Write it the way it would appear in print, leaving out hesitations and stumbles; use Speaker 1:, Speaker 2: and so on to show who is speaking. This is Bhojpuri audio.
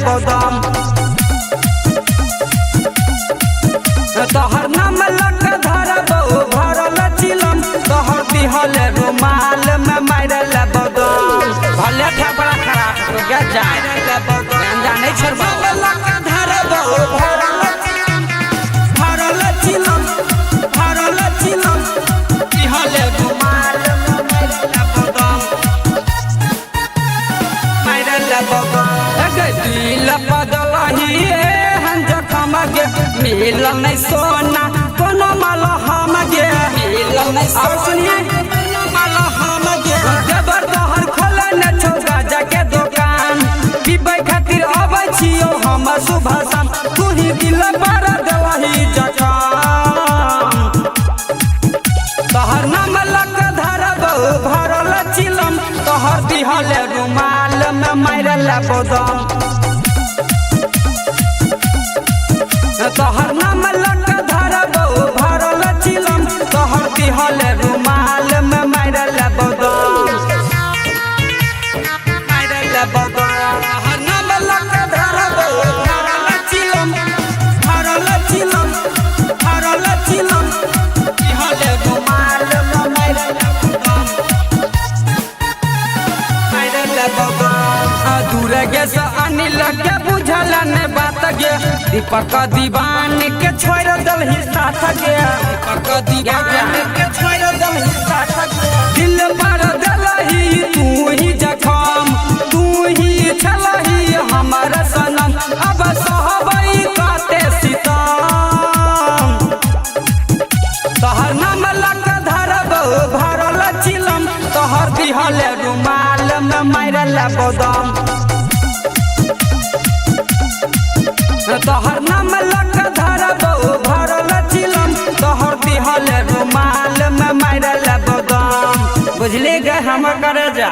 Speaker 1: बदम तोहर नाम लग धरबो भरल चिलम तोहर दिहल रुमाल में मारल बदम भले ठपरा खराब तो क्या जाए जाने छरबो लग धरबो भरल चिलम दिहल रुमाल में मारल बदम दिल बदलही मिल नहीं सोना कोनो माल हम गे मिल नहीं सुनिए माल हम गे देवर तोहर खोले न छोगा जाके दुकान पीबे खातिर आबै छियो हम सुबह शाम तू ही दिल पर देलही जखम तोहर नाम लग धरबो भरल चिलम तोहर दिहल रुमाल में मारल बदम तोहर नाम लग धरबो भरल चिलम तोहर दिहल रुमाल में मारल बदम तोहर नाम लग धरबो भरल चिलम दिहल रुमाल में मारल बदम दूर गे से अनिल के बुझल न बात गे दीपक दीवान के छोड़ दलही साथ गे दीपक दीवान के छोड़ दलही साथ गे दिल पर दलही तू ही जखम तू ही छलही हमर सनम अब सहबई काटे सितम तोहर नाम लग धरबो भरल चिलम तोहर दिहल रुमाल में मारल बदम तोहर नाम लग धरबो भरल चिलम तोहर दिहल रुमाल में मारल बदम बुझले गे हम करे जा।